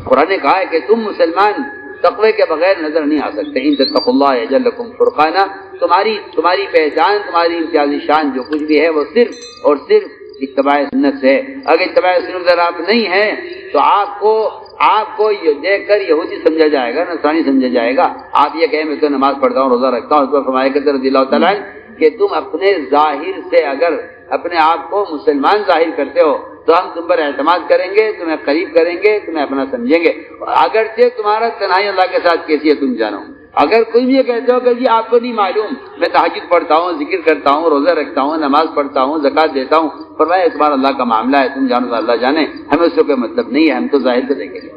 قرآن نے کہا ہے کہ تم مسلمان تقوی کے بغیر نظر نہیں آ سکتے. ان تتقوا اللہ یجعل لکم فرقانا، تمہاری پہچان، تمہاری امتیازی شان جو کچھ بھی ہے وہ صرف اور صرف اتباع سنت سے ہے. اگر اتباع سنت اگر آپ نہیں ہیں تو آپ کو یہ دیکھ کر یہودی سمجھا جائے گا، نصرانی سمجھا جائے گا. آپ یہ کہیں میں تو نماز پڑھتا ہوں، روزہ رکھتا ہوں. اس پر فرمایا کہ رضی اللہ تعالیٰ کہ تم اپنے ظاہر سے اگر اپنے آپ کو مسلمان ظاہر کرتے ہو تو ہم تم پر اعتماد کریں گے، تمہیں قریب کریں گے، تمہیں اپنا سمجھیں گے. اگرچہ تمہارا تنہائی اللہ کے ساتھ کیسی ہے تم جانو. اگر کوئی بھی یہ کہتے ہو کہ جی آپ کو نہیں معلوم میں تہجد پڑھتا ہوں، ذکر کرتا ہوں، روزہ رکھتا ہوں، نماز پڑھتا ہوں، زکوٰۃ دیتا ہوں، فرمایا اس بار اللہ کا معاملہ ہے، تم جانو اللہ جانے، ہمیں اس سے کوئی مطلب نہیں ہے، ہم تو ظاہر سے دیکھیں گے.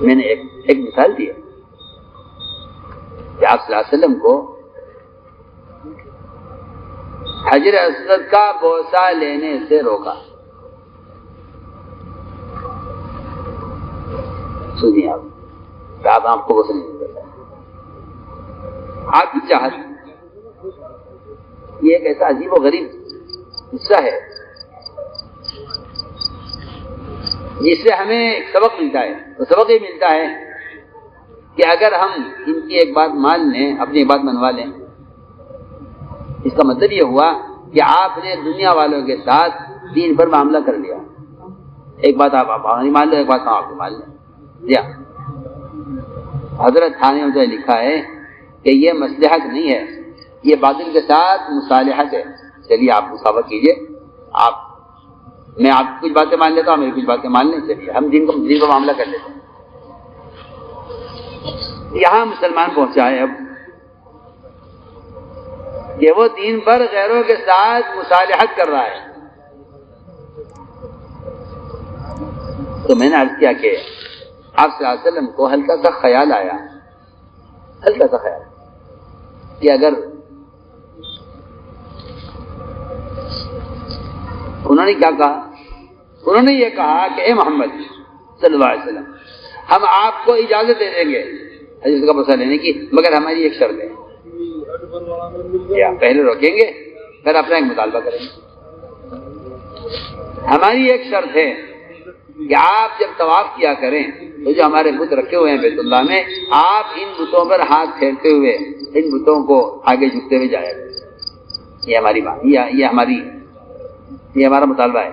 میں نے ایک مثال دی ہے کہ آپ صلی اللہ علیہ وسلم کو حجر اسود کا بوسہ لینے سے روکا. سنیے آپ کو بوسہ نہیں دیتا، آپ کی چاہت یہ ایک ایسا عجیب و غریب حصہ ہے جس سے ہمیں ایک سبق ملتا ہے. تو سبق یہ ملتا ہے کہ اگر ہم ان کی ایک بات مان لیں، اپنی ایک بات منوا لیں، اس کا مطلب یہ ہوا کہ آپ نے دنیا والوں کے ساتھ دین پر معاملہ کر لیا. ایک بات آپ نہیں مان لیں، ایک بات آپ مان لیں. حضرت تھانوی نے لکھا ہے کہ یہ مصلحت نہیں ہے، یہ باطل کے ساتھ مصالحت ہے. چلیے آپ مساوات کیجئے، میں آپ کی کچھ باتیں مان لیتا ہوں، میری کچھ باتیں مان لیں، چلیے ہم دین کو معاملہ کر لیتے ہیں. یہاں مسلمان پہنچا ہے اب کہ وہ دین پر غیروں کے ساتھ مصالحت کر رہا ہے. تو میں نے عرض کیا کہ آپ صلی اللہ علیہ وسلم کو ہلکا سا خیال آیا کہ اگر انہوں نے کیا کہا، انہوں نے یہ کہا کہ اے محمد صلی اللہ علیہ وسلم ہم آپ کو اجازت دے دیں گے حدیث کا بوسہ لینے کی، مگر ہماری ایک شرط ہے. یا پہلے روکیں گے پھر اپنا ایک مطالبہ کریں گے. ہماری ایک شرط ہے کہ آپ جب طواف کیا کریں تو جو ہمارے بت رکھے ہوئے ہیں بیت اللہ میں، آپ ان بتوں پر ہاتھ پھیرتے ہوئے ان بتوں کو آگے جھکتے ہوئے جایا کریں. یہ ہماری بات، یہ ہمارا مطالبہ ہے.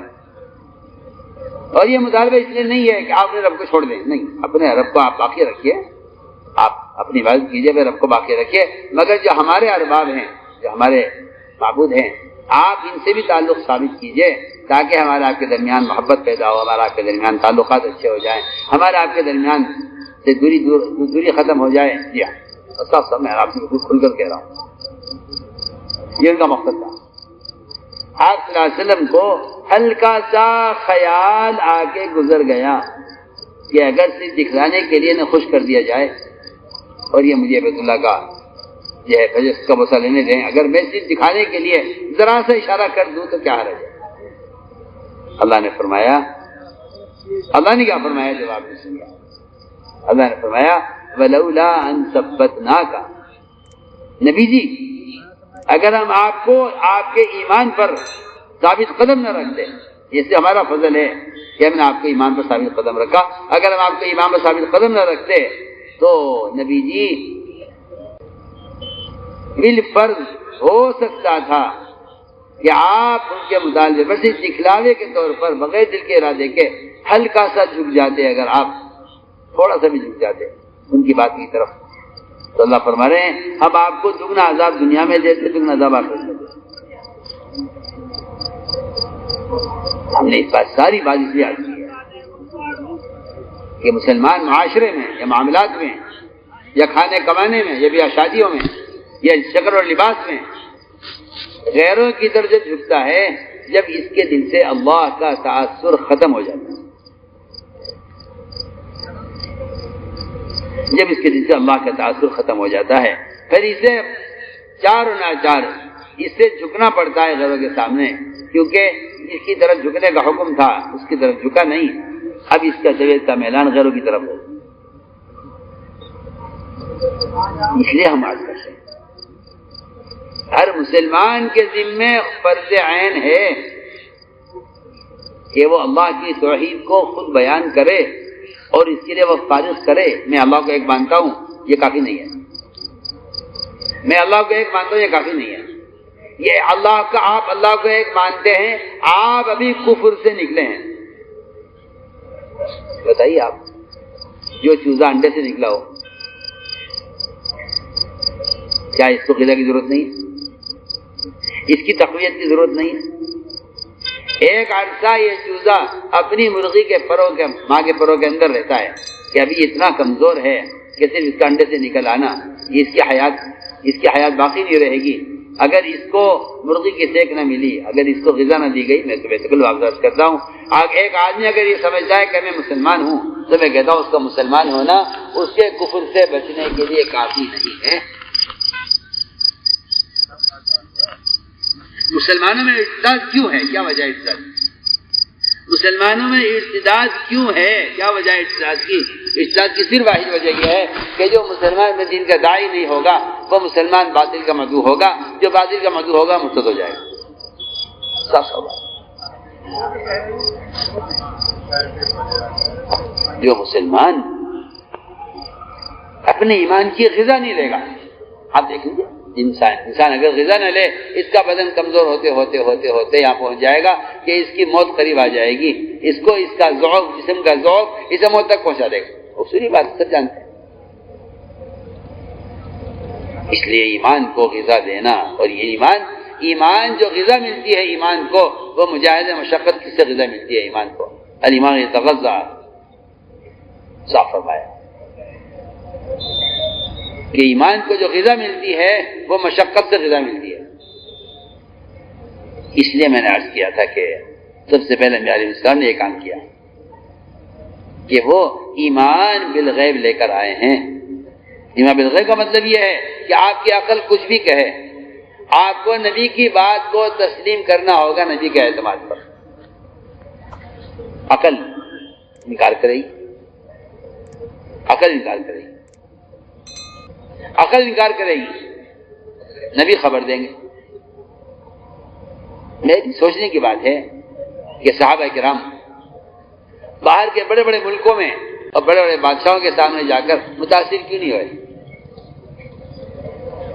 اور یہ مطالبہ اس لیے نہیں ہے کہ آپ اپنے رب کو چھوڑ دیں، نہیں، اپنے رب کو آپ باقی رکھیے، آپ اپنی عبادت کیجیے، پھر رب کو باقی رکھیے. مگر جو ہمارے ارباب ہیں، جو ہمارے معبود ہیں، آپ ان سے بھی تعلق ثابت کیجیے تاکہ ہمارے آپ کے درمیان محبت پیدا ہو، ہمارا آپ کے درمیان تعلقات اچھے ہو جائیں، ہمارے آپ کے درمیان سے دوری ختم ہو جائے. جی ہاں، سب میں آپ کو کھل کر کہہ رہا ہوں، یہ ان کا مقصد تھا. آپ صلی اللہ علیہ وسلم کو ہلکا سا خیال آ کے گزر گیا کہ اگر صرف دکھلانے کے لیے نہ خوش کر دیا جائے اور یہ مجھے بیت اللہ کا یہ ہے فجر کا بوسہ لینے دیں، اگر میں صرف دکھانے کے لیے ذرا سا اشارہ کر دوں تو کیا حرج ہے. اللہ نے فرمایا، اللہ نے کیا فرمایا جواب میں سنیا، اللہ نے فرمایا ولولا ان ثبتناک، نبی جی اگر ہم آپ کو آپ کے ایمان پر ثابت قدم نہ رکھتے، اس سے ہمارا فضل ہے کہ ہم نے آپ کو ایمان پر ثابت قدم رکھا. اگر ہم آپ کو ایمان پر ثابت قدم نہ رکھتے تو نبی جی بالفرض ہو سکتا تھا کہ آپ ان کے مطالبے پر صرف دکھلاوے کے طور پر بغیر دل کے ارادے کے ہلکا سا جھک جاتے. اگر آپ تھوڑا سا بھی جھک جاتے ان کی بات کی طرف تو اللہ فرما رہے ہیں ہم آپ کو دگنا عذاب دنیا میں دیتے، دگنا عذاب آخرت میں دیتے. ہم نے اس بات ساری بات اس لیے عرض کی ہے کہ مسلمان معاشرے میں یا معاملات میں یا کھانے کمانے میں یا بیاہ شادیوں میں یا شکل اور لباس میں غیروں کی طرف جب جھکتا ہے جب اس کے دل سے اللہ کا تاثر ختم ہو جاتا ہے، جب اس کے دل سے اللہ کا تاثر ختم ہو جاتا ہے پھر اسے چار و ناچار اس سے جھکنا پڑتا ہے غیروں کے سامنے، کیونکہ اس کی طرف جھکنے کا حکم تھا، اس کی طرف جھکا نہیں. اب اس کا طبیعت کا میلان غیروں کی طرف ہو، اس لیے ہم عرض کرتے ہیں ہر مسلمان کے ذمے فرض عین ہے کہ وہ اللہ کی توحید کو خود بیان کرے اور اس کے لیے وہ فارغ کرے میں اللہ کو ایک مانتا ہوں، یہ کافی نہیں ہے. میں اللہ کو ایک مانتا ہوں یہ کافی نہیں ہے. یہ اللہ کا آپ اللہ کو ایک مانتے ہیں، آپ ابھی کفر سے نکلے ہیں. بتائیے آپ، جو چوزا انڈے سے نکلا ہو کیا اس کو غذا کی ضرورت نہیں ہے؟ اس کی تقویت کی ضرورت نہیں ہے؟ ایک عرصہ یہ چوزا اپنی مرغی کے پروں کے ماں کے پروں کے اندر رہتا ہے کہ ابھی اتنا کمزور ہے کہ صرف اس کا انڈے سے نکل آنا، اس کی حیات باقی نہیں رہے گی اگر اس کو مرغی کی سیک نہ ملی، اگر اس کو غذا نہ دی گئی. میں تو بالکل واضح کرتا ہوں، ایک آدمی اگر یہ سمجھتا ہے کہ میں مسلمان ہوں تو میں کہتا ہوں اس کا مسلمان ہونا اس کے کفر سے بچنے کے لیے کافی نہیں ہے. مسلمانوں میں ارتداد کیوں ہے؟ کیا وجہ ارتداد؟ مسلمانوں میں ارتداد کیوں ہے؟ کیا وجہ ارتداد کی؟ ارتداد کی صرف واحد وجہ یہ ہے کہ جو مسلمان میں دین کا داعی نہیں ہوگا وہ مسلمان باطل کا مدعو ہوگا، جو باطل کا مدعو ہوگا مرتد ہو جائے گا. صاف ہوگا. جو مسلمان اپنے ایمان کی غذا نہیں لے گا، آپ دیکھ لیجیے انسان اگر غذا نہ لے اس کا بدن کمزور ہوتے ہوتے ہوتے ہوتے یہاں پہنچ جائے گا کہ اس کی موت قریب آ جائے گی. اس کو اس کا ذوق، جسم کا ذوق اسے موت تک پہنچا دے گا. اصولی بات سب جانتے ہیں. اس لیے ایمان کو غذا دینا، اور یہ ایمان جو غذا ملتی ہے ایمان کو وہ مجاہد مشقت کس سے غذا ملتی ہے ایمان کو؟ الایمان یتغذا، صاف فرمایا کہ ایمان کو جو غذا ملتی ہے وہ مشقت سے غذا ملتی ہے. اس لیے میں نے عرض کیا تھا کہ سب سے پہلے میرے اسلام نے یہ کام کیا کہ وہ ایمان بالغیب لے کر آئے ہیں. ایمان بالغیب کا مطلب یہ ہے کہ آپ کی عقل کچھ بھی کہے، آپ کو نبی کی بات کو تسلیم کرنا ہوگا نبی کے اعتماد پر. عقل انکار کرے گی، عقل انکار کرے گی، عقل انکار کرے گی، نبی خبر دیں گے. میری سوچنے کی بات ہے کہ صحابہ کرام باہر کے بڑے بڑے ملکوں میں اور بڑے بڑے بادشاہوں کے سامنے جا کر متاثر کیوں نہیں ہوئے؟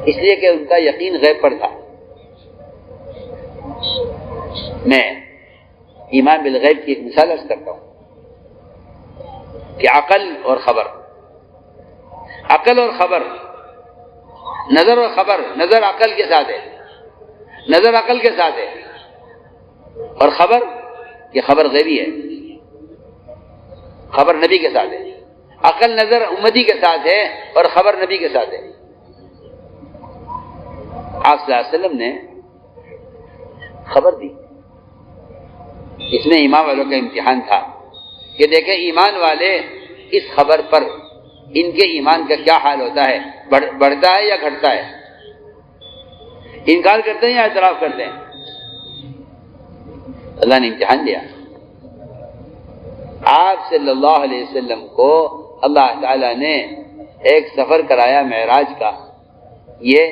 اس لیے کہ ان کا یقین غیب پر تھا. میں ایمان بالغیب کی ایک مثال عرض کرتا ہوں کہ عقل اور خبر، عقل اور خبر، نظر اور خبر. نظر عقل کے ساتھ ہے، نظر عقل کے ساتھ ہے، اور خبر یہ خبر غیبی ہے، خبر نبی کے ساتھ ہے. عقل نظر امتی کے ساتھ ہے اور خبر نبی کے ساتھ ہے. آپ صلی اللہ علیہ وسلم نے خبر دی. اس میں ایمان والوں کا امتحان تھا کہ دیکھیں ایمان والے اس خبر پر ان کے ایمان کا کیا حال ہوتا ہے، بڑھتا ہے یا گھٹتا ہے، انکار کرتے ہیں یا اعتراف کرتے ہیں. اللہ نے امتحان دیا. آپ صلی اللہ علیہ وسلم کو اللہ تعالیٰ نے ایک سفر کرایا معراج کا، یہ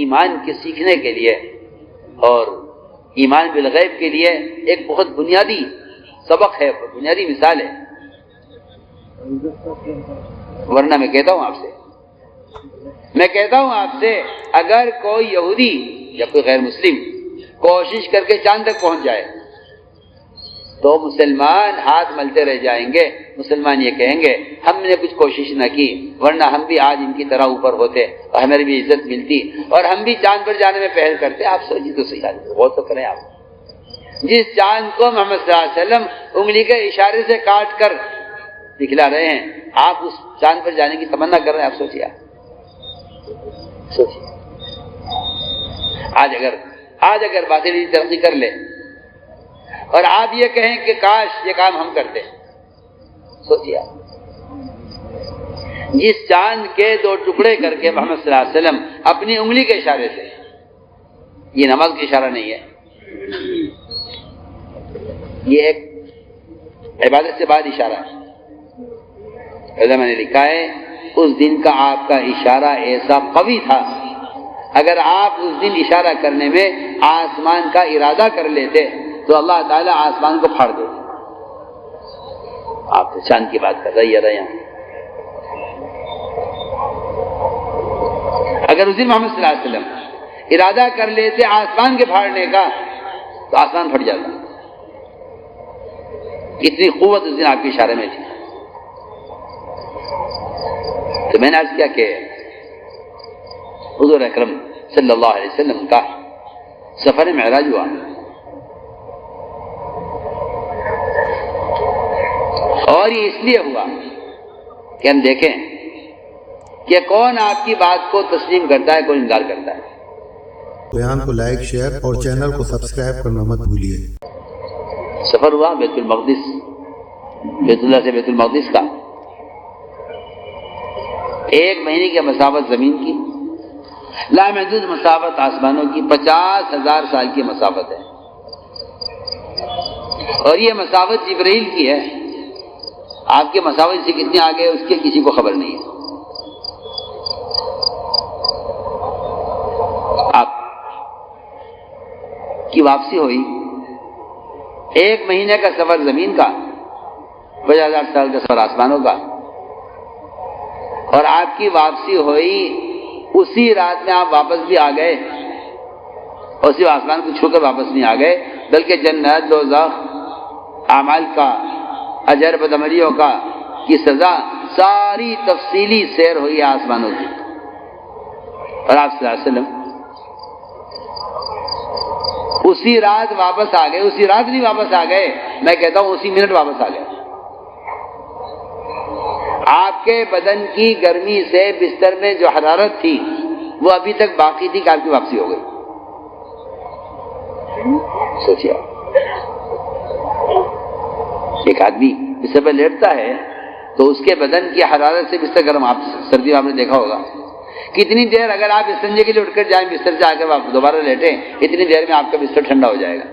ایمان کے سیکھنے کے لیے اور ایمان بالغیب کے لیے ایک بہت بنیادی سبق ہے، بنیادی مثال ہے. ورنہ میں کہتا ہوں آپ سے اگر کوئی یہودی یا کوئی غیر مسلم کوشش کر کے چاند تک پہنچ جائے تو مسلمان ہاتھ ملتے رہ جائیں گے. مسلمان یہ کہیں گے ہم نے کچھ کوشش نہ کی ورنہ ہم بھی آج ان کی طرح اوپر ہوتے اور ہمیں بھی عزت ملتی اور ہم بھی چاند پر جانے میں پہل کرتے. آپ سوچیے تو صحیح، غور تو کریں. آپ جس چاند کو محمد صلی اللہ علیہ وسلم انگلی کے اشارے سے کاٹ کر دکھلا رہے ہیں، آپ اس چاند پر جانے کی تمنا کر رہے ہیں. آپ سوچیے آج اگر باطل ترقی کر لے اور آپ یہ کہیں کہ کاش یہ کام ہم کرتے. سوچیے جس چاند کے 2 ٹکڑے کر کے محمد صلی اللہ علیہ وسلم اپنی انگلی کے اشارے سے، یہ نماز کا اشارہ نہیں ہے، یہ ایک عبادت سے بعد اشارہ ہے. علماء نے لکھا ہے اس دن کا آپ کا اشارہ ایسا قوی تھا، اگر آپ اس دن اشارہ کرنے میں آسمان کا ارادہ کر لیتے تو اللہ تعالیٰ آسمان کو پھاڑ دیتے. آپ تو چاند کی بات کر رہے ہیں. اگر حضور محمد صلی اللہ علیہ وسلم ارادہ کر لیتے آسمان کے پھاڑنے کا تو آسمان پھٹ جاتا. اتنی قوت اس دن آپ کے اشارے میں تھی. تو میں نے عرض کیا کہ حضور اکرم صلی اللہ علیہ وسلم کا سفر معراج ہوا اور یہ اس لیے ہوا کہ ہم دیکھیں کہ کون آپ کی بات کو تسلیم کرتا ہے، کون انکار کرتا ہے. بیان کو لائک، شیئر اور چینل کو سبسکرائب کرنا مت بھولیے. سفر ہوا بیت المقدس، بیت اللہ سے بیت المقدس کا 1 مہینے کی مسافت زمین کی، لامحدود مسافت آسمانوں کی، 50,000 سال کی مسافت ہے. اور یہ مسافت جبرائیل کی ہے. آپ کے مسافت سے کتنے آگے اس کے کسی کو خبر نہیں ہے. آپ کی واپسی ہوئی 1 مہینے کا سفر زمین کا، 50,000 سال کا سفر آسمانوں کا، اور آپ کی واپسی ہوئی اسی رات میں آپ واپس بھی آ گئے، اور صرف آسمان کو چھو کر واپس نہیں آ گئے بلکہ جنت، دوزخ، اعمال کا، اجر بدعملیوں کا کی سزا ساری تفصیلی سیر ہوئی آسمانوں کی. اور آپ صلی اللہ علیہ وسلم اسی رات واپس آ گئے. اسی رات نہیں واپس آ گئے، میں کہتا ہوں اسی منٹ واپس آ گئے. آپ کے بدن کی گرمی سے بستر میں جو حرارت تھی وہ ابھی تک باقی تھی کہ آپ کی واپسی ہو گئی. سوچیے، ایک آدمی بستر پہ لیٹتا ہے تو اس کے بدن کی حرارت سے بستر گرم. آپ سردی میں آپ نے دیکھا ہوگا کتنی دیر اگر آپ استنجے کے لیے اٹھ کر جائیں بستر سے آ کر آپ دوبارہ لیٹیں اتنی دیر میں آپ کا بستر ٹھنڈا ہو جائے گا.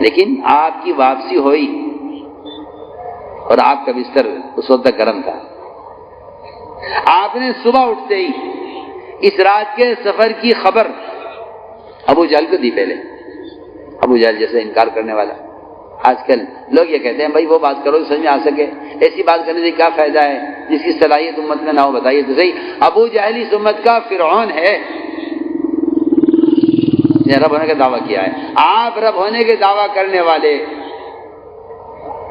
لیکن آپ کی واپسی ہوئی اور آپ کا بستر اس وقت تک گرم تھا. آپ نے صبح اٹھتے ہی اس رات کے سفر کی خبر ابو جہل کو دی. پہلے ابو جہل جیسے انکار کرنے والا. آج کل لوگ یہ کہتے ہیں بھائی وہ بات کرو سمجھ میں آ سکے، ایسی بات کرنے سے کیا فائدہ ہے جس کی صلاحیت امت میں نہ ہو. بتائیے تو صحیح، ابو جہل اس امت کا فرعون ہے، رب ہونے کا دعویٰ کیا ہے. آپ رب ہونے کے دعویٰ کرنے والے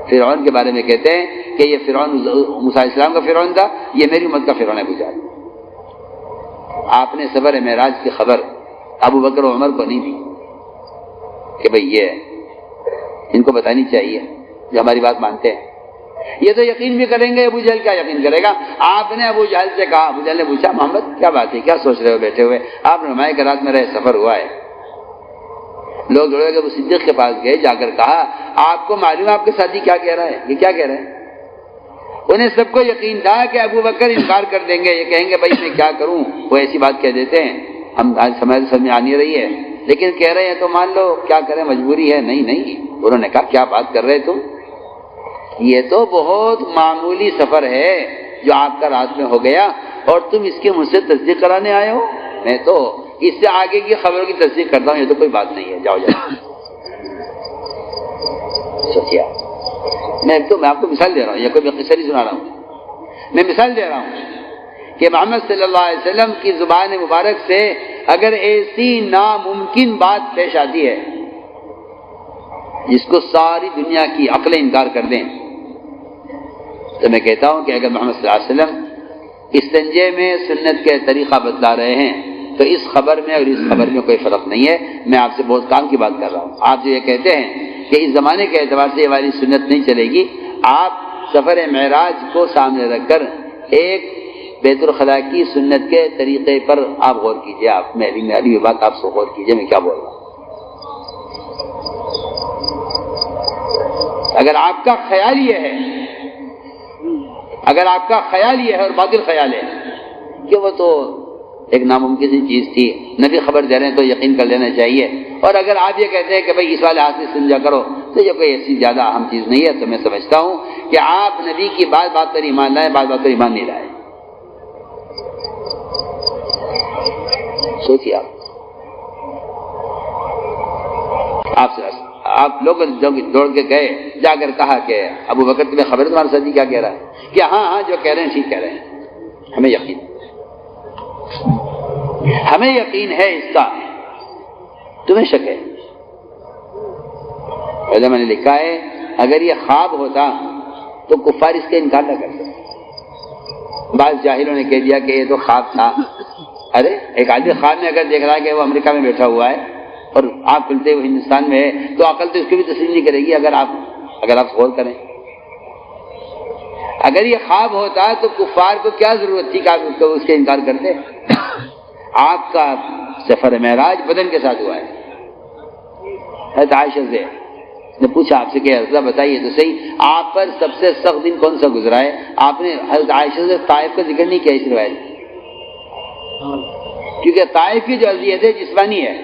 فرعون کے بارے میں کہتے ہیں کہ یہ فرعون موسیٰ علیہ السلام کا فرعون تھا، یہ میری امت کا فرعون ہے ابو جہل. آپ نے سفر معراج کی خبر ابو بکر و عمر کو نہیں دی کہ بھئی یہ ان کو بتانی چاہیے جو ہماری بات مانتے ہیں. یہ تو یقین بھی کریں گے، ابو جہل کیا یقین کرے گا. آپ نے ابو جہل سے کہا، ابو جہل نے پوچھا محمد کیا بات ہے، کیا سوچ رہے ہو بیٹھے ہوئے؟ آپ نے فرمایا کہ رات میرا سفر ہوا ہے. لوگ دوڑے گئے، وہ صدیق کے پاس گئے، جا کر کہا آپ کو معلوم ہے آپ کے ساتھی کیا کہہ رہا ہے؟ یہ کیا کہہ رہا ہے؟ انہیں سب کو یقین تھا کہ ابو بکر انکار کر دیں گے، یہ کہیں گے بھائی میں کیا کروں، وہ ایسی بات کہہ دیتے ہیں، ہم آج سمجھ میں آ نہیں رہی ہے، لیکن کہہ رہے ہیں تو مان لو، کیا کریں مجبوری ہے. نہیں نہیں، انہوں نے کہا کیا بات کر رہے تم، یہ تو بہت معمولی سفر ہے جو آپ کا رات میں ہو گیا اور تم اس کی مجھ سے تصدیق کرانے آئے ہو. میں تو اس سے آگے کی خبروں کی تصدیق کرتا ہوں، یہ تو کوئی بات نہیں ہے، جاؤ جاؤ. سوچیا، میں آپ کو مثال دے رہا ہوں، یہ کوئی قصہ نہیں سنا رہا ہوں، میں مثال دے رہا ہوں کہ محمد صلی اللہ علیہ وسلم کی زبان مبارک سے اگر ایسی ناممکن بات پیش آتی ہے جس کو ساری دنیا کی عقلیں انکار کر دیں، تو میں کہتا ہوں کہ اگر محمد صلی اللہ علیہ وسلم استنجے میں سنت کے طریقہ بتلا رہے ہیں تو اس خبر میں اور اس خبر میں کوئی فرق نہیں ہے. میں آپ سے بہت کام کی بات کر رہا ہوں. آپ جو یہ کہتے ہیں کہ اس زمانے کے اعتبار سے یہ والی سنت نہیں چلے گی، آپ سفر معراج کو سامنے رکھ کر ایک بیت الخلاء کی سنت کے طریقے پر آپ غور کیجئے. آپ میری بات آپ سے غور کیجئے میں کیا بول رہا ہوں. اگر آپ کا خیال یہ ہے، اگر آپ کا خیال یہ ہے اور باطل خیال ہے کہ وہ تو ایک ناممکن سی چیز تھی، نبی خبر دے رہے ہیں تو یقین کر لینا چاہیے، اور اگر آپ یہ کہتے ہیں کہ بھئی اس والے ہاتھ سے سمجھا کرو تو یہ کوئی ایسی زیادہ اہم چیز نہیں ہے، تو میں سمجھتا ہوں کہ آپ نبی کی بات پر ایمان لائیں، بات پر ایمان نہیں لائیں. سوچیے آپ لوگ دوڑ کے گئے، جا کر کہا کہ ابو بکر تمہیں خبر ہے تمہارا ساتھی کیا کہہ رہا ہے؟ کہ ہاں ہاں جو کہہ رہے ہیں ٹھیک کہہ رہے ہیں، ہمیں یقین ہے اس کا، تمہیں شک ہے؟ علماء نے لکھا ہے اگر یہ خواب ہوتا تو کفار اس کا انکار نہ کرتے۔ بعض جاہلوں نے کہہ دیا کہ یہ تو خواب تھا۔ ارے ایک آدمی خواب میں اگر دیکھ رہا ہے کہ وہ امریکہ میں بیٹھا ہوا ہے اور آپ کھلتے ہوئے ہندوستان میں ہے تو عقل تو اس کی بھی تسلیم نہیں کرے گی اگر آپ غور کریں۔ اگر یہ خواب ہوتا تو کفار کو کیا ضرورت تھی کہ آپ اس کے انکار کرتے؟ آپ کا سفر معراج بدن کے ساتھ ہوا ہے۔ حضرت عائشہ سے نے پوچھا آپ سے کہ حضرت بتائیے تو صحیح آپ پر سب سے سخت دن کون سا گزرا ہے؟ آپ نے حضرت عائشہ سے طائف کا ذکر نہیں کیا اس روایت میں، کیونکہ طائف کی جو اذیت ہے جسمانی ہے،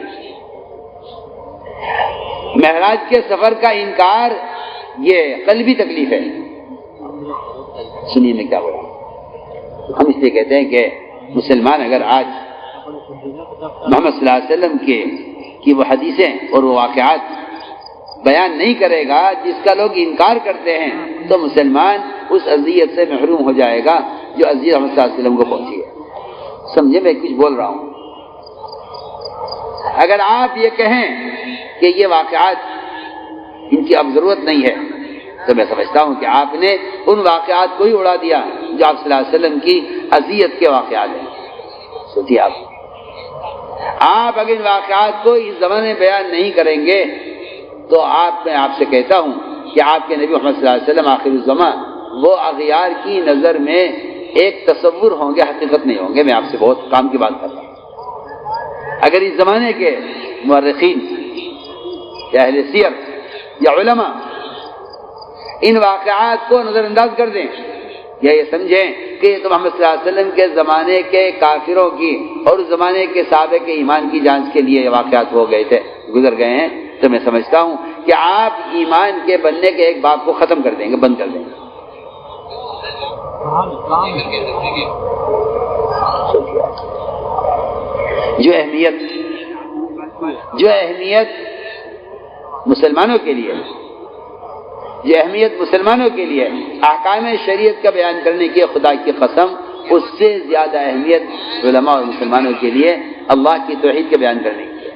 معراج کے سفر کا انکار یہ قلبی تکلیف ہے۔ سنیے میں کیا ہوا، ہم اس لیے کہتے ہیں کہ مسلمان اگر آج محمد صلی اللہ علیہ وسلم کی وہ حدیثیں اور وہ واقعات بیان نہیں کرے گا جس کا لوگ انکار کرتے ہیں تو مسلمان اس اذیت سے محروم ہو جائے گا جو اذیت محمد صلی اللہ علیہ وسلم کو پہنچی ہے۔ سمجھے میں کچھ بول رہا ہوں؟ اگر آپ یہ کہیں کہ یہ واقعات ان کی اب ضرورت نہیں ہے تو میں سمجھتا ہوں کہ آپ نے ان واقعات کو ہی اڑا دیا جو آپ صلی اللہ علیہ وسلم کی اذیت کے واقعات ہیں۔ سوچیے آپ اگر ان واقعات کو اس زمانے میں بیان نہیں کریں گے تو میں آپ سے کہتا ہوں کہ آپ کے نبی محمد صلی اللہ علیہ وسلم آخر الزمان وہ اغیار کی نظر میں ایک تصور ہوں گے، حقیقت نہیں ہوں گے۔ میں آپ سے بہت کام کی بات کر رہا ہوں۔ اگر اس زمانے کے مورخین یا اہل سیر یا علماء ان واقعات کو نظر انداز کر دیں یا یہ سمجھیں کہ یہ تو محمد صلی اللہ علیہ وسلم کے زمانے کے کافروں کی اور اس زمانے کے صحابہ کے ایمان کی جانچ کے لیے یہ واقعات ہو گئے تھے، گزر گئے ہیں، تو میں سمجھتا ہوں کہ آپ ایمان کے بننے کے ایک باب کو ختم کر دیں گے، بند کر دیں گے۔ جو اہمیت مسلمانوں کے لیے احکام شریعت کا بیان کرنے کی خدا کی قسم اس سے زیادہ اہمیت علماء اور مسلمانوں کے لیے اللہ کی توحید کے بیان کرنے کی ہے۔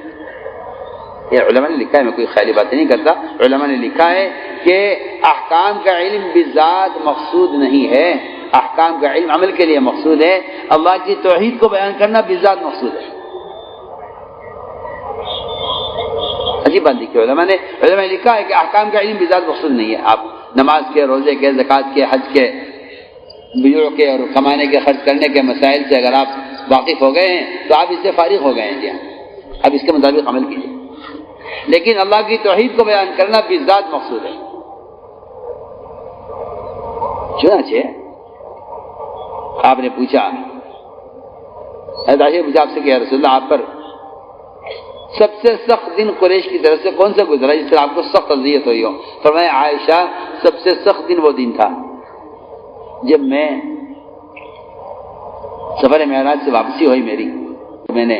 یہ علماء نے لکھا ہے، میں کوئی خیالی باتیں نہیں کرتا، علماء نے لکھا ہے کہ احکام کا علم بذات مقصود نہیں ہے، احکام کا علم عمل کے لیے مقصود ہے، اللہ کی توحید کو بیان کرنا بذات مقصود ہے۔ عجیب بات دیکھیے، علماء نے لکھا ہے کہ احکام کا علم بذات مقصود نہیں ہے۔ آپ نماز کے، روزے کے، زکوٰۃ کے، حج کے، بیوع کے اور کمانے کے، خرچ کرنے کے مسائل سے اگر آپ واقف ہو گئے ہیں تو آپ اس سے فارغ ہو گئے ہیں، جی اب اس کے مطابق عمل کیجیے، لیکن اللہ کی توحید کو بیان کرنا بذات مقصود ہے۔ چنانچہ آپ نے پوچھا، حضرت عائشہ نے پوچھا آپ سے کہ یا رسول اللہ آپ پر سب سے سخت دن قریش کی طرف سے کون سا گزرا جس سے آپ کو سخت اذیت ہوئی ہو؟ فرمایا عائشہ سب سے سخت دن وہ دن تھا جب میں سفر معراج سے واپسی ہوئی میری، تو میں نے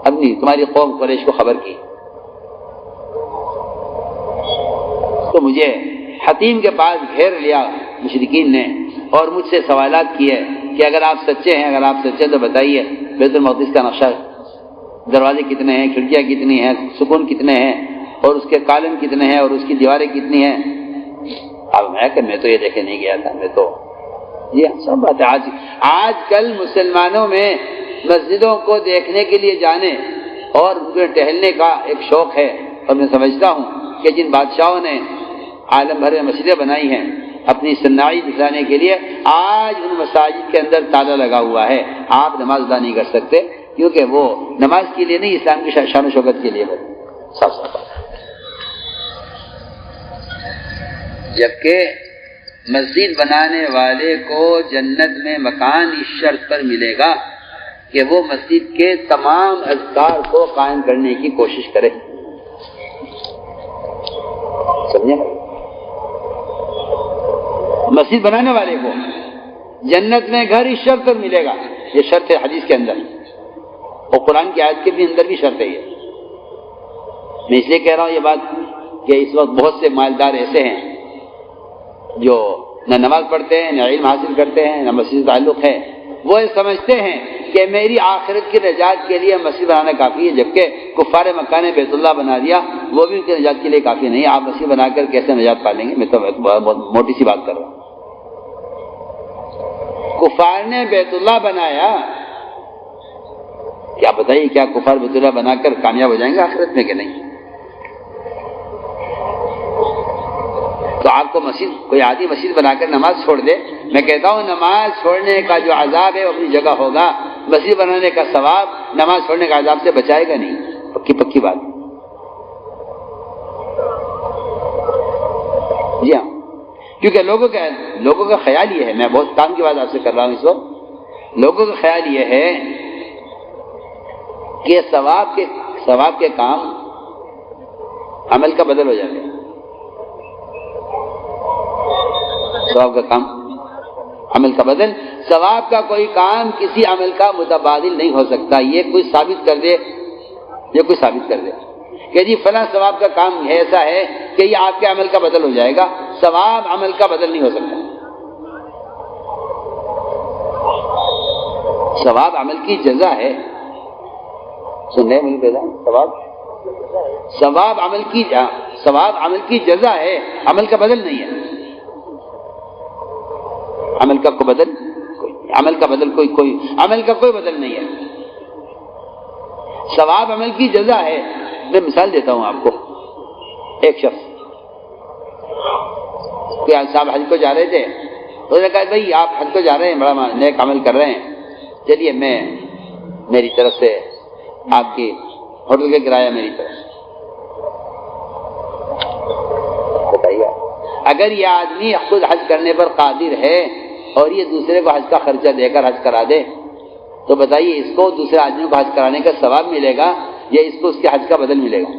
تمہاری قوم قریش کو خبر کی تو مجھے حتیم کے پاس گھیر لیا مشرکین نے اور مجھ سے سوالات کیے کہ اگر آپ سچے ہیں تو بتائیے بیت المقدس کا نقشہ، دروازے کتنے ہیں، کھڑکیاں کتنی ہیں، سکون کتنے ہیں اور اس کے کالم کتنے ہیں اور اس کی دیواریں کتنی ہیں؟ اب میں تو یہ دیکھے نہیں گیا تھا، میں تو یہ سب بات ہے۔ آج کل مسلمانوں میں مسجدوں کو دیکھنے کے لیے جانے اور ٹہلنے کا ایک شوق ہے، اور میں سمجھتا ہوں کہ جن بادشاہوں نے عالم بھر میں مسجدیں بنائی ہیں اپنی صناعی دکھانے کے لیے، آج ان مساجد کے اندر تالا لگا ہوا ہے، آپ نماز ادا نہیں کر سکتے کیونکہ وہ نماز کے لیے نہیں، اسلام کی شان و شوکت کے لیے بنے۔ صاف صاف بات۔ جبکہ مسجد بنانے والے کو جنت میں مکان اس شرط پر ملے گا کہ وہ مسجد کے تمام اذکار کو قائم کرنے کی کوشش کرے۔ سمجھے؟ مسجد بنانے والے کو جنت میں گھر اس شرط پر ملے گا، یہ شرط ہے حدیث کے اندر اور قرآن کی آیت کے بھی اندر بھی شرط ہے یہ۔ میں اس لیے کہہ رہا ہوں یہ بات کہ اس وقت بہت سے مالدار ایسے ہیں جو نہ نماز پڑھتے ہیں، نہ علم حاصل کرتے ہیں، نہ مسجد تعلق ہے، وہ سمجھتے ہیں کہ میری آخرت کی نجات کے لیے مسجد بنانا کافی ہے، جبکہ کفار مکہ نے بیت اللہ بنا دیا، وہ بھی ان کی نجات کے لیے کافی نہیں. آپ مسجد بنا کر کیسے نجات پالیں گے؟ میں تو بہت موٹی سی بات کر رہا ہوں. کفار نے بیت اللہ بنایا، کیا بتائیے کیا کفار بیت اللہ بنا کر کامیاب ہو جائیں گے آخرت میں کہ نہیں؟ تو آپ کو مسجد، کوئی آدمی مسجد بنا کر نماز چھوڑ دے، میں کہتا ہوں نماز چھوڑنے کا جو عذاب ہے وہ اپنی جگہ ہوگا، مسجد بنانے کا ثواب نماز چھوڑنے کا عذاب سے بچائے گا نہیں. پکی بات. جی ہاں، کیونکہ لوگوں کا خیال یہ ہے، میں بہت کام کی بات آپ سے کر رہا ہوں اس وقت، لوگوں کا خیال یہ ہے کہ ثواب کے کام عمل کا بدل ہو جاتے ہیں. ثواب کا کام عمل کا بدل، ثواب کا کوئی کام کسی عمل کا متبادل نہیں ہو سکتا. یہ کوئی ثابت کر دے کہ جی فلاں ثواب کا کام ایسا ہے کہ یہ آپ کے عمل کا بدل ہو جائے گا. ثواب عمل کا بدل نہیں ہو سکتا. ثواب عمل کی جزا ہے. سن رہے مجھے پہلا ثواب عمل کی جزا ہے، عمل کا بدل نہیں ہے. عمل کا کوئی بدل نہیں ہے. ثواب عمل کی جزا ہے. میں مثال دیتا ہوں آپ کو. ایک شخص کوئی صاحب حج کو جا رہے تھے، تو انہوں نے کہا بھائی آپ حج کو جا رہے ہیں، بڑا نیک عمل کر رہے ہیں، چلیے میں میری طرف سے آپ کی ہوٹل کا کرایہ میری طرف سے. بتائیے اگر یہ آدمی خود حج کرنے پر قادر ہے اور یہ دوسرے کو حج کا خرچہ دے کر حج کرا دے، تو بتائیے اس کو دوسرے آدمی کو حج کرانے کا ثواب ملے گا یا اس کو اس کے حج کا بدل ملے گا؟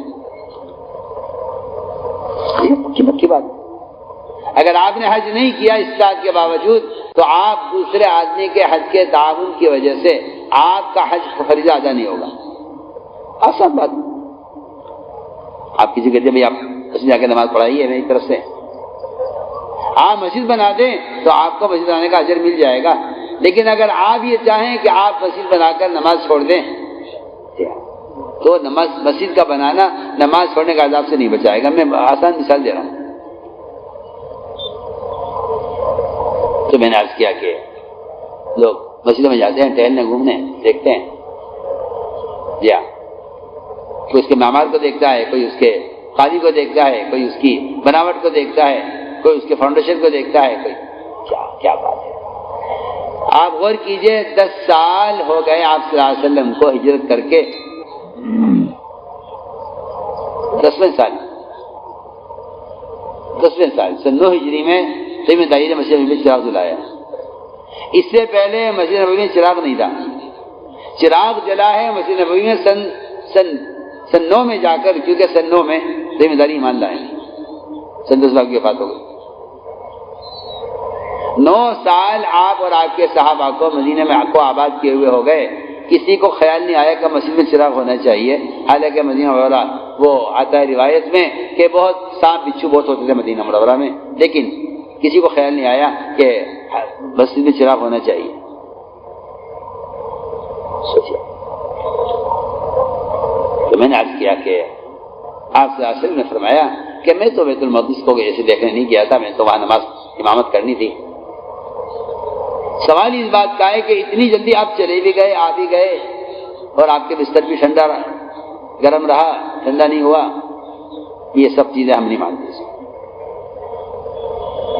یہ پکی بات. اگر آپ نے حج نہیں کیا اس بات کے باوجود، تو آپ دوسرے آدمی کے حج کے تعاون کی وجہ سے آپ کا حج فریضہ ادا نہیں ہوگا. آسان بات. آپ کسی کہتے ہیں بھائی آپ مسجد جا کے نماز پڑھائیے میری طرف سے، آپ مسجد بنا دیں تو آپ کو مسجد بنانے کا اجر مل جائے گا. لیکن اگر آپ یہ چاہیں کہ آپ مسجد بنا کر نماز چھوڑ دیں، تو مسجد کا بنانا نماز چھوڑنے کا عذاب سے نہیں بچائے گا. میں آسان مثال دے رہا ہوں. تو میں نے عرض کیا کہ لوگ مسجدوں میں جاتے ہیں ٹہلنے گھومنے، دیکھتے ہیں جی ہاں، کوئی اس کے معمار کو دیکھتا ہے، کوئی اس کے قاضی کو دیکھتا ہے، کوئی اس کی بناوٹ کو دیکھتا ہے، کوئی اس کے فاؤنڈیشن کو دیکھتا ہے، کوئی کیا بات ہے. آپ غور کیجئے 10 سال ہو گئے آپ صلی اللہ علیہ وسلم کو ہجرت کر کے، 10ویں سال سن 9 ہجری میں تیمہ داعی نے مسجد نبوی میں چراغ جلایا. اس سے پہلے مسجد نبوی میں چراغ نہیں تھا. چراغ جلا ہے مسجد نبوی میں سن 9 میں جا کر، کیونکہ سن 9 میں تیمہ داعی ایمان لائے، سن 10 کی وفات ہو گئی. 9 سال آپ اور آپ کے صحابہ کو مدینے میں کو آباد کیے ہوئے ہو گئے. کسی کو خیال نہیں آیا کہ مسجد میں چراغ ہونا چاہیے. حالانکہ مدینہ منورہ، وہ آتا ہے روایت میں کہ بہت سانپ بچھو بہت ہوتے تھے مدینہ منورہ میں، لیکن کسی کو خیال نہیں آیا کہ مسجد میں چراغ ہونا چاہیے. سوچیے. تو میں نے عرض کیا کہ آپ صلی اللہ علیہ وسلم نے فرمایا کہ میں تو بیت المقدس کو ایسے دیکھنے نہیں گیا تھا، میں تو وہاں نماز امامت کرنی تھی. سوال اس بات کا ہے کہ اتنی جلدی آپ چلے بھی گئے، آ بھی گئے، اور آپ کے بستر بھی ٹھنڈا گرم رہا، ٹھنڈا نہیں ہوا. یہ سب چیزیں ہم نہیں مانتے.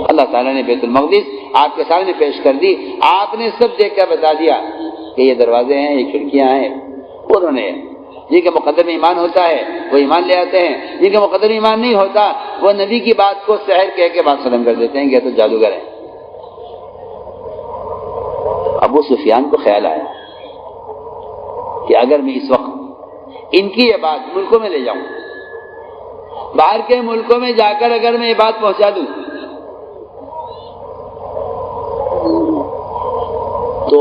اللہ تعالیٰ نے بیت المقدس آپ کے سامنے پیش کر دی. آپ نے سب دیکھ کر بتا دیا کہ یہ دروازے ہیں، یہ کھڑکیاں ہیں. انہوں نے جن کے مقدر میں ایمان ہوتا ہے وہ ایمان لے آتے ہیں، جن کے مقدر میں ایمان نہیں ہوتا وہ نبی کی بات کو سحر کہہ کے بات ختم کر دیتے ہیں کہ یہ تو جادوگر ہیں. ابو سفیان کو خیال آیا کہ اگر میں اس وقت ان کی یہ بات ملکوں میں لے جاؤں، باہر کے ملکوں میں جا کر اگر میں یہ بات پہنچا دوں تو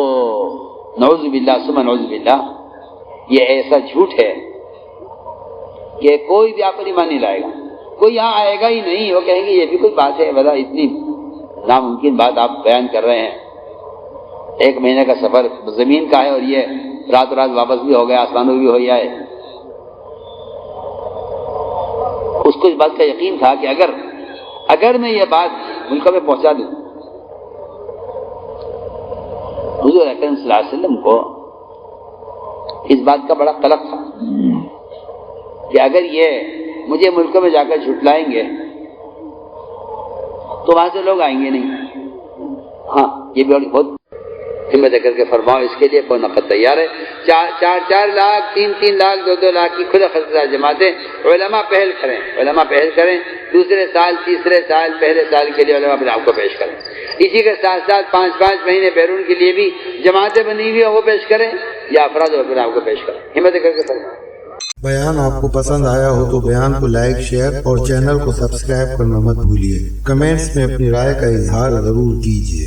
نعوذ باللہ ثم نعوذ باللہ یہ ایسا جھوٹ ہے کہ کوئی بھی آپ پر ایمان نہیں لائے گا، کوئی یہاں آئے گا ہی نہیں، وہ کہیں گے یہ بھی کوئی بات ہے، بڑا اتنی ناممکن بات آپ بیان کر رہے ہیں، 1 مہینے کا سفر زمین کا ہے اور یہ رات رات واپس بھی ہو گیا، آسمانوں بھی ہو جائے۔ اس کو اس بات کا یقین تھا کہ اگر میں یہ بات ملکوں میں پہنچا دوں، حضور اکرم صلی اللہ علیہ وسلم کو اس بات کا بڑا قلق تھا کہ اگر یہ مجھے ملکوں میں جا کر جھٹلائیں گے تو وہاں سے لوگ آئیں گے نہیں۔ ہاں یہ بھی بہت ہمت کر کے فرماؤ، اس کے لیے کوئی نقد تیار ہے۔ 4 لاکھ 3 لاکھ 2 لاکھ کی خود خزانہ جماعتیں، علماء پہل کریں، دوسرے سال تیسرے سال پہلے سال کے لیے علماء اپنے آپ کو پیش کریں، اسی کے ساتھ ساتھ 5 مہینے بیرون کے لیے بھی جماعتیں بنی ہوئی ہیں وہ پیش کریں، یا افراد اپنے آپ کو پیش کریں۔ ہمت کر کے فرماؤ۔ بیان آپ کو پسند آیا ہو تو بیان کو لائک، شیئر اور چینل کو سبسکرائب کرنا مت بھولیے۔ کمنٹس میں اپنی رائے کا اظہار ضرور کیجیے۔